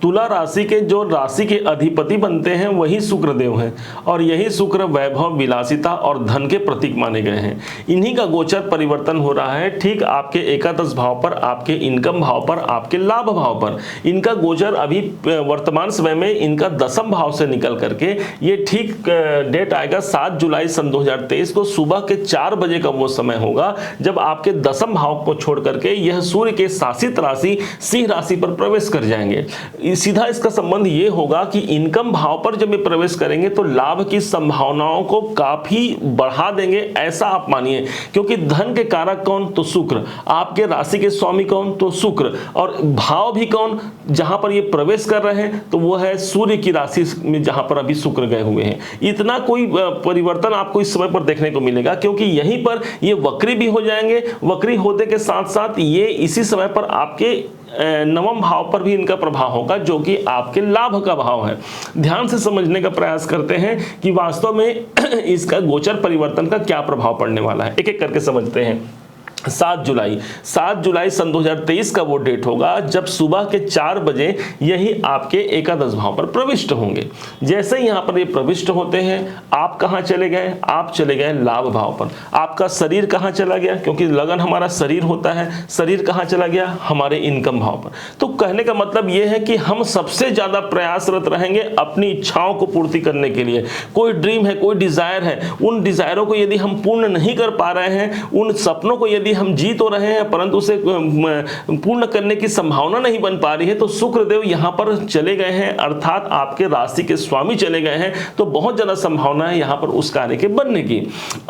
तुला राशि के जो राशि के अधिपति बनते हैं वही शुक्रदेव हैं और यही शुक्र वैभव, विलासिता और धन के प्रतीक माने गए हैं। इन्हीं का गोचर परिवर्तन हो रहा है ठीक आपके एकादश भाव पर, आपके इनकम भाव पर, आपके लाभ भाव पर। इनका गोचर अभी वर्तमान समय में इनका दसम भाव से निकल करके ये ठीक डेट आएगा 7 जुलाई सन 2023 को सुबह के 4 बजे का वो समय होगा जब आपके दसम भाव को छोड़ करके यह सूर्य के शासित राशि सिंह राशि पर प्रवेश कर जाएंगे। सीधा इसका संबंध ये होगा कि इनकम भाव पर जब ये प्रवेश करेंगे तो लाभ की संभावनाओं को काफी बढ़ा देंगे, ऐसा आप मानिए। क्योंकि धन के कारक कौन? तो शुक्र। आपके राशि के स्वामी कौन? तो शुक्र। और भाव भी कौन? जहां पर ये प्रवेश कर रहे हैं तो वो है सूर्य की राशि में, जहां पर अभी शुक्र गए हुए हैं। इतना कोई परिवर्तन आपको इस समय पर देखने को मिलेगा क्योंकि यहीं पर ये वक्री भी हो जाएंगे। वक्री होने के साथ साथ ये इसी समय पर आपके नवम भाव पर भी इनका प्रभाव होगा जो कि आपके लाभ का भाव है। ध्यान से समझने का प्रयास करते हैं कि वास्तव में इसका गोचर परिवर्तन का क्या प्रभाव पड़ने वाला है। एक एक करके समझते हैं। 7 जुलाई सन 2023 का वो डेट होगा जब सुबह के 4 बजे यही आपके एकादश भाव पर प्रविष्ट होंगे। जैसे ही यहाँ पर ये प्रविष्ट होते हैं आप कहाँ चले गए? आप चले गए लाभ भाव पर। आपका शरीर कहाँ चला गया? क्योंकि लगन हमारा शरीर होता है, शरीर कहाँ चला गया? हमारे इनकम भाव पर। तो कहने का मतलब ये है कि हम सबसे ज्यादा प्रयासरत रहेंगे अपनी इच्छाओं को पूर्ति करने के लिए। कोई ड्रीम है, कोई डिजायर है, उन डिजायरों को यदि हम पूर्ण नहीं कर पा रहे हैं, उन सपनों को यदि हम जी तो रहे हैं परंतु उसे पूर्ण करने की संभावना नहीं बन पा रही है, तो शुक्रदेव यहां पर चले गए हैं, अर्थात आपके राशि के स्वामी चले गए हैं, तो बहुत ज्यादा संभावना है यहां पर उस कार्य के बनने की।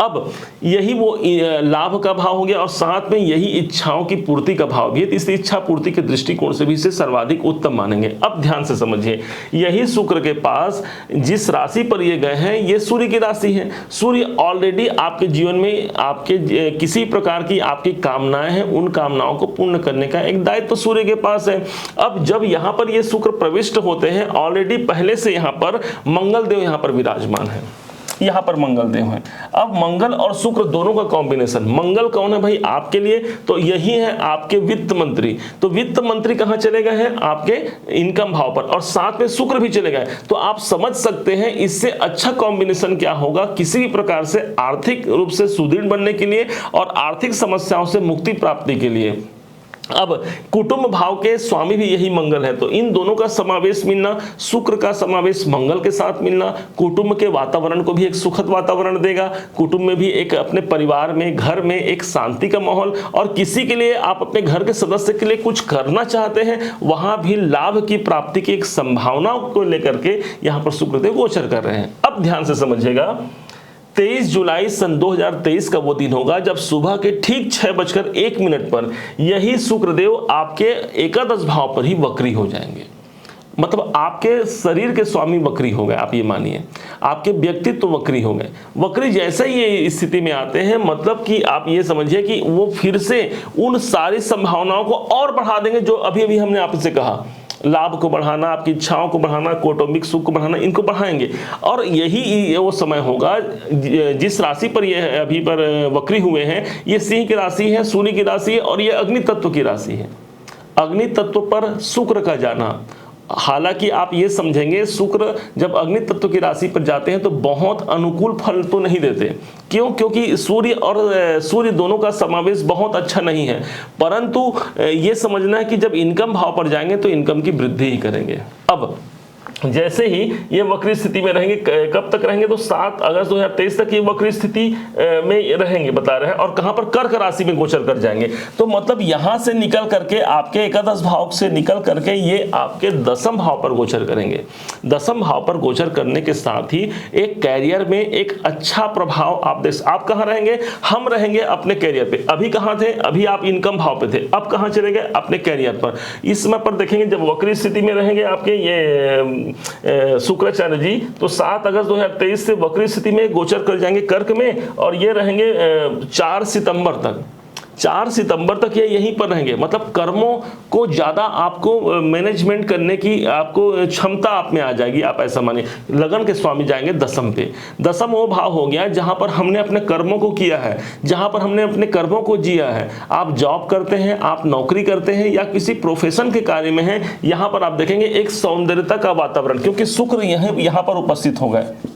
अब यही वो लाभ का भाव हो गया और साथ में यही इच्छाओं की पूर्ति का भाव भी है। इस इच्छा पूर्ति के दृष्टिकोण से भी इसे सर्वाधिक उत्तम मानेंगे। अब ध्यान से समझिए, यही शुक्र के पास जिस राशि पर ये गए हैं ये सूर्य की राशि है। सूर्य ऑलरेडी आपके जीवन में आपके किसी प्रकार की आपकी कामनाएं हैं, उन कामनाओं को पूर्ण करने का एक दायित्व तो सूर्य के पास है। अब जब यहां पर ये शुक्र प्रविष्ट होते हैं, ऑलरेडी पहले से यहां पर मंगल देव यहां पर विराजमान है, यहां पर मंगल देव है। अब मंगल और शुक्र दोनों का कॉम्बिनेशन। मंगल कौन है भाई आपके लिए? तो यही है आपके वित्त मंत्री। तो वित्त मंत्री कहां चले गए हैं? आपके इनकम भाव पर, और साथ में शुक्र भी चले गए। तो आप समझ सकते हैं इससे अच्छा कॉम्बिनेशन क्या होगा किसी भी प्रकार से आर्थिक रूप से सुदृढ़ बनने के लिए और आर्थिक समस्याओं से मुक्ति प्राप्ति के लिए। अब कुटुंब भाव के स्वामी भी यही मंगल है, तो इन दोनों का समावेश मिलना, शुक्र का समावेश मंगल के साथ मिलना कुटुंब के वातावरण को भी एक सुखद वातावरण देगा। कुटुंब में भी एक अपने परिवार में, घर में एक शांति का माहौल, और किसी के लिए आप अपने घर के सदस्य के लिए कुछ करना चाहते हैं वहां भी लाभ की प्राप्ति की एक संभावना को लेकर के यहां पर शुक्रदेव गोचर कर रहे हैं। अब ध्यान से समझिएगा, 23 जुलाई सन 2023 का वो दिन होगा जब सुबह के ठीक 6:01 पर यही शुक्रदेव आपके एकादश भाव पर ही वक्री हो जाएंगे। मतलब आपके शरीर के स्वामी वक्री हो गए, आप ये मानिए, आपके व्यक्तित्व वक्री हो गए। वक्री जैसे ही ये स्थिति में आते हैं मतलब कि आप ये समझिए कि वो फिर से उन सारी संभावनाओं को और बढ़ा देंगे जो अभी अभी हमने आपसे कहा। लाभ को बढ़ाना, आपकी इच्छाओं को बढ़ाना, कौटुंबिक सुख को बढ़ाना, इनको बढ़ाएंगे। और यही वो समय होगा जिस राशि पर ये अभी पर वक्री हुए हैं, ये सिंह की राशि है, सूर्य की राशि है और ये अग्नि तत्व की राशि है। अग्नि तत्व पर शुक्र का जाना, हालांकि आप ये समझेंगे शुक्र जब अग्नि तत्व की राशि पर जाते हैं तो बहुत अनुकूल फल तो नहीं देते। क्यों? क्योंकि सूर्य दोनों का समावेश बहुत अच्छा नहीं है, परंतु ये समझना है कि जब इनकम भाव पर जाएंगे तो इनकम की वृद्धि ही करेंगे। अब जैसे ही ये वक्री स्थिति में रहेंगे, कब तक रहेंगे? तो 7 अगस्त 2023 तक ये वक्री स्थिति में रहेंगे बता रहे हैं, और कहां पर? कर्क राशि में गोचर कर जाएंगे। तो मतलब यहां से निकल करके आपके एकादश भाव से निकल करके ये आपके दसम भाव पर गोचर करेंगे। दसम भाव पर गोचर करने के साथ ही एक कैरियर में एक अच्छा प्रभाव आप कहां रहेंगे? हम रहेंगे अपने कैरियर पे। अभी कहां थे? अभी आप इनकम भाव पे थे, अब कहां चले गए? अपने कैरियर पर। इस समय पर देखेंगे जब वक्री स्थिति में रहेंगे आपके ये शुक्राचार्य जी, तो 7 अगस्त 2023 से वक्री स्थिति में गोचर कर जाएंगे कर्क में, और ये रहेंगे 4 सितंबर तक। 4 सितंबर तक ये यहीं पर रहेंगे। मतलब कर्मों को ज़्यादा आपको मैनेजमेंट करने की आपको क्षमता आप में आ जाएगी। आप ऐसा मानिए, लगन के स्वामी जाएंगे दसम पे। दसम वो भाव हो गया जहां पर हमने अपने कर्मों को किया है, जहां पर हमने अपने कर्मों को जिया है। आप जॉब करते हैं, आप नौकरी करते हैं या किसी प्रोफेशन के कार्य में हैं, यहां पर आप देखेंगे एक सौंदर्यता का वातावरण, क्योंकि शुक्र यहां पर उपस्थित हो गए।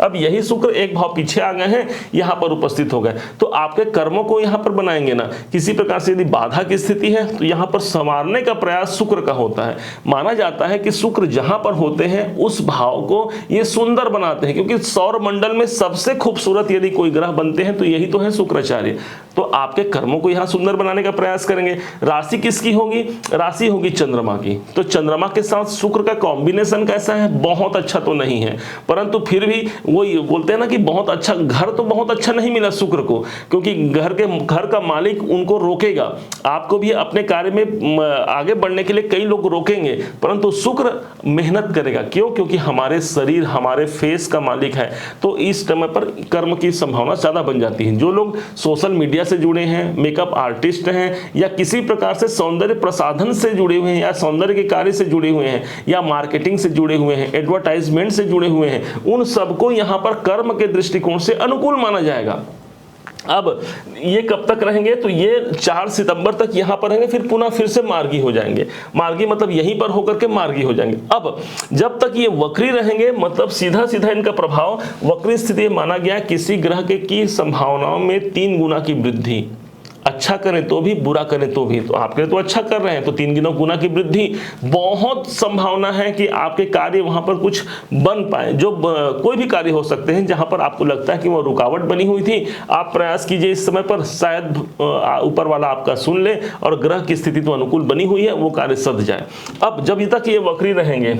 अब यही शुक्र एक भाव पीछे आ गए हैं, यहां पर उपस्थित हो गए, तो आपके कर्मों को यहां पर बनाएंगे ना। किसी प्रकार से यदि बाधा की स्थिति है तो यहां पर संवारने का प्रयास शुक्र का होता है। माना जाता है कि शुक्र जहां पर होते हैं उस भाव को ये सुंदर बनाते हैं, क्योंकि सौर मंडल में सबसे खूबसूरत यदि कोई ग्रह बनते हैं तो यही तो है शुक्राचार्य। तो आपके कर्मों को यहां सुंदर बनाने का प्रयास करेंगे। राशि किसकी होगी? राशि होगी चंद्रमा की। तो चंद्रमा के साथ शुक्र का कॉम्बिनेशन कैसा है? बहुत अच्छा तो नहीं है, परंतु फिर भी वो बोलते हैं ना कि बहुत अच्छा घर तो बहुत अच्छा नहीं मिला शुक्र को, क्योंकि घर का मालिक उनको रोकेगा। आपको भी अपने कार्य में आगे बढ़ने के लिए कई लोग रोकेंगे, परंतु शुक्र मेहनत करेगा। क्यों? क्योंकि हमारे शरीर, हमारे फेस का मालिक है। तो इस समय पर कर्म की संभावना ज्यादा बन जाती है। जो लोग सोशल मीडिया से जुड़े हैं, मेकअप आर्टिस्ट हैं, या किसी प्रकार से सौंदर्य प्रसाधन से जुड़े हुए हैं, या सौंदर्य के कार्य से जुड़े हुए हैं, या मार्केटिंग से जुड़े हुए हैं, एडवर्टाइजमेंट से जुड़े हुए हैं, उन सबको यहां पर कर्म के दृष्टिकोण से अनुकूल माना जाएगा। अब ये कब तक रहेंगे? तो ये 4 सितंबर तक यहां पर रहेंगे, फिर पुनः फिर से मार्गी हो जाएंगे। मार्गी मतलब यहीं पर होकर के मार्गी हो जाएंगे। अब जब तक ये वक्री रहेंगे, मतलब सीधा सीधा इनका प्रभाव वक्री स्थिति माना गया किसी ग्रह के की संभावनाओं में 3 गुना की वृद्धि। अच्छा करें तो भी, बुरा करें तो भी। तो आपके तो अच्छा कर रहे हैं तो 3 गुना की वृद्धि। बहुत संभावना है कि आपके कार्य वहां पर कुछ बन पाए। जो कोई भी कार्य हो सकते हैं जहां पर आपको लगता है कि वो रुकावट बनी हुई थी, आप प्रयास कीजिए इस समय पर, शायद ऊपर वाला आपका सुन ले और ग्रह की स्थिति तो अनुकूल बनी हुई है, वो कार्य सध जाए। अब जब तक ये वक्री रहेंगे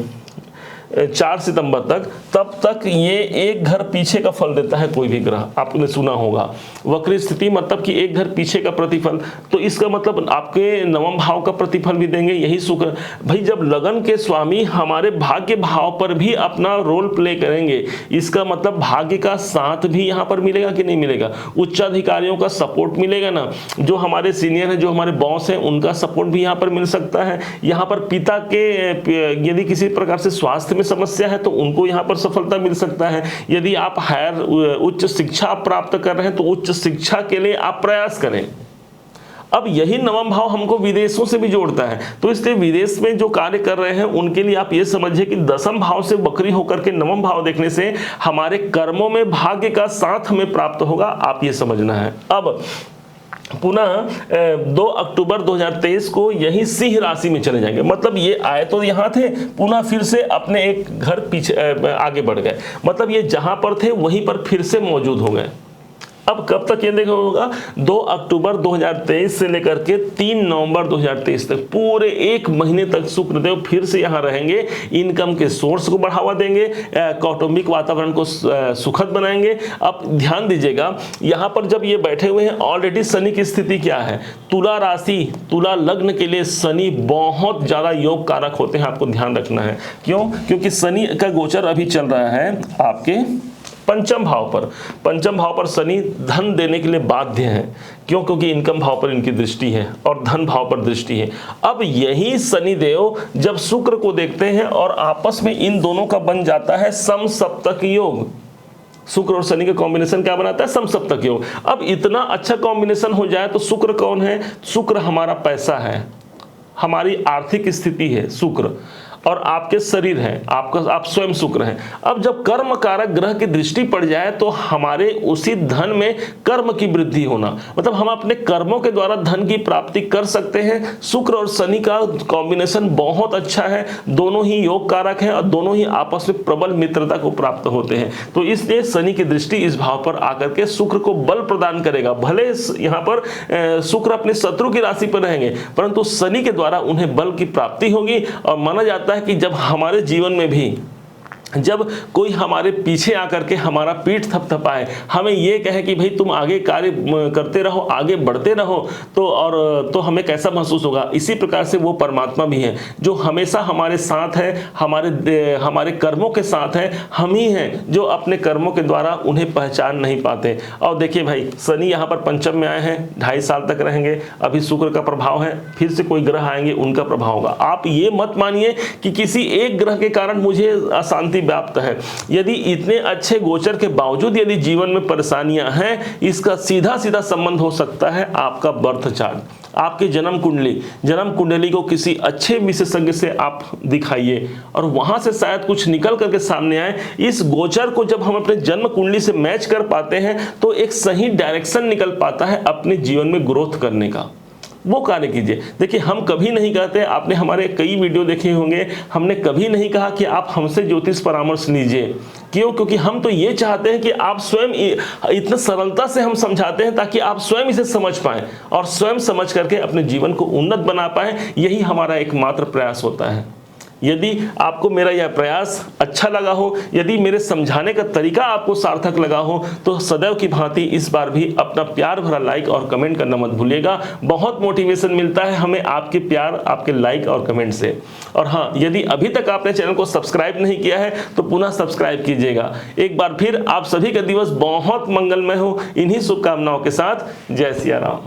4 सितंबर तक, तब तक ये एक घर पीछे का फल देता है कोई भी ग्रह। आपने सुना होगा वक्री स्थिति मतलब कि एक घर पीछे का प्रतिफल। तो इसका मतलब आपके नवम भाव का प्रतिफल भी देंगे यही शुक्र। भाई जब लगन के स्वामी हमारे भाग्य भाव पर भी अपना रोल प्ले करेंगे, इसका मतलब भाग्य का साथ भी यहाँ पर मिलेगा कि नहीं मिलेगा? उच्चाधिकारियों का सपोर्ट मिलेगा ना, जो हमारे सीनियर है, जो हमारे बॉस हैं, उनका सपोर्ट भी यहाँ पर मिल सकता है। यहाँ पर पिता के यदि किसी प्रकार से स्वास्थ्य में समस्या है तो उनको यहां पर सफलता मिल सकता है। यदि आप हायर उच्च शिक्षा प्राप्त कर रहे हैं तो उच्च शिक्षा के लिए आप प्रयास करें। अब यही नवम भाव हमको विदेशों से भी जोड़ता है, तो इसलिए विदेश में जो कार्य कर रहे हैं उनके लिए आप ये समझिए कि दसम भाव से वक्री होकर के नवम भाव देखने से हमारे कर्मों में भाग्य का साथ हमें प्राप्त होगा, आप ये समझना है। अब पुनः 2 अक्टूबर 2023 को यही सिंह राशि में चले जाएंगे। मतलब ये आए तो यहाँ थे, पुनः फिर से अपने एक घर पीछे आगे बढ़ गए। मतलब ये जहां पर थे वहीं पर फिर से मौजूद हो गए। अब कब तक ये देखा होगा? 2 अक्टूबर 2023 से लेकर के 3 नवंबर 2023 तक पूरे 1 महीने तक शुक्रदेव फिर से यहाँ रहेंगे। इनकम के सोर्स को बढ़ावा देंगे, कौटुंबिक वातावरण को सुखद बनाएंगे। अब ध्यान दीजिएगा, यहाँ पर जब ये बैठे हुए हैं, ऑलरेडी शनि की स्थिति क्या है? तुला राशि, तुला लग्न के लिए शनि बहुत ज्यादा योग कारक होते हैं, आपको ध्यान रखना है। क्यों? क्योंकि शनि का गोचर अभी चल रहा है आपके पंचम भाव पर। पंचम भाव पर शनि धन देने के लिए बाध्य है। क्यों? क्योंकि इनकम भाव पर इनकी दृष्टि है और धन भाव पर दृष्टि है। अब यही शनि देव जब शुक्र को देखते हैं और आपस में इन दोनों का बन जाता है समसप्तक योग। शुक्र और शनि का कॉम्बिनेशन क्या बनाता है? समसप्तक योग। अब इतना अच्छा कॉम्बिनेशन हो जाए तो शुक्र कौन है? शुक्र हमारा पैसा है, हमारी आर्थिक स्थिति है शुक्र, और आपके शरीर है, आप स्वयं शुक्र हैं। अब जब कर्म कारक ग्रह की दृष्टि पड़ जाए तो हमारे उसी धन में कर्म की वृद्धि होना, मतलब हम अपने कर्मों के द्वारा धन की प्राप्ति कर सकते हैं। शुक्र और शनि का कॉम्बिनेशन बहुत अच्छा है, दोनों ही योग कारक हैं और दोनों ही आपस में प्रबल मित्रता को प्राप्त होते हैं। तो इसलिए शनि की दृष्टि इस भाव पर आकर के शुक्र को बल प्रदान करेगा। भले यहाँ पर शुक्र अपने शत्रु की राशि पर रहेंगे, परंतु शनि के द्वारा उन्हें बल की प्राप्ति होगी। और माना जाता है कि जब हमारे जीवन में भी जब कोई हमारे पीछे आकर के हमारा पीठ थपथपाए, हमें ये कहे कि भाई तुम आगे कार्य करते रहो, आगे बढ़ते रहो, तो हमें कैसा महसूस होगा। इसी प्रकार से वो परमात्मा भी है जो हमेशा हमारे साथ है, हमारे कर्मों के साथ है। हम ही हैं जो अपने कर्मों के द्वारा उन्हें पहचान नहीं पाते। और देखिए भाई, शनि यहाँ पर पंचम में आए हैं, 2.5 साल तक रहेंगे। अभी शुक्र का प्रभाव है, फिर से कोई ग्रह आएंगे, उनका प्रभाव होगा। आप ये मत मानिए कि किसी एक ग्रह के कारण मुझे अशांति व्याप्त है। यदि इतने अच्छे गोचर के बावजूद यदि जीवन में परेशानियां हैं, इसका सीधा सीधा संबंध हो सकता है आपका बर्थ चार्ट, आपकी जन्म कुंडली को किसी अच्छे विशेषज्ञ से आप दिखाइए और वहां से शायद कुछ निकल करके सामने आए। इस गोचर को जब हम अपने जन्म कुंडली से मैच कर पाते हैं तो एक सही डायरेक्शन निकल पाता है अपने जीवन में ग्रोथ करने का। वो कार्य कीजिए। देखिए, हम कभी नहीं कहते, आपने हमारे कई वीडियो देखे होंगे, हमने कभी नहीं कहा कि आप हमसे ज्योतिष परामर्श लीजिए। क्यों? क्योंकि हम तो ये चाहते हैं कि आप स्वयं, इतना सरलता से हम समझाते हैं ताकि आप स्वयं इसे समझ पाएं और स्वयं समझ करके अपने जीवन को उन्नत बना पाएं। यही हमारा एकमात्र प्रयास होता है। यदि आपको मेरा यह प्रयास अच्छा लगा हो, यदि मेरे समझाने का तरीका आपको सार्थक लगा हो, तो सदैव की भांति इस बार भी अपना प्यार भरा लाइक और कमेंट करना मत भूलिएगा। बहुत मोटिवेशन मिलता है हमें आपके प्यार, आपके लाइक और कमेंट से। और हाँ, यदि अभी तक आपने चैनल को सब्सक्राइब नहीं किया है तो पुनः सब्सक्राइब कीजिएगा। एक बार फिर आप सभी का दिवस बहुत मंगलमय हो। इन्हीं शुभकामनाओं के साथ जय सिया राम।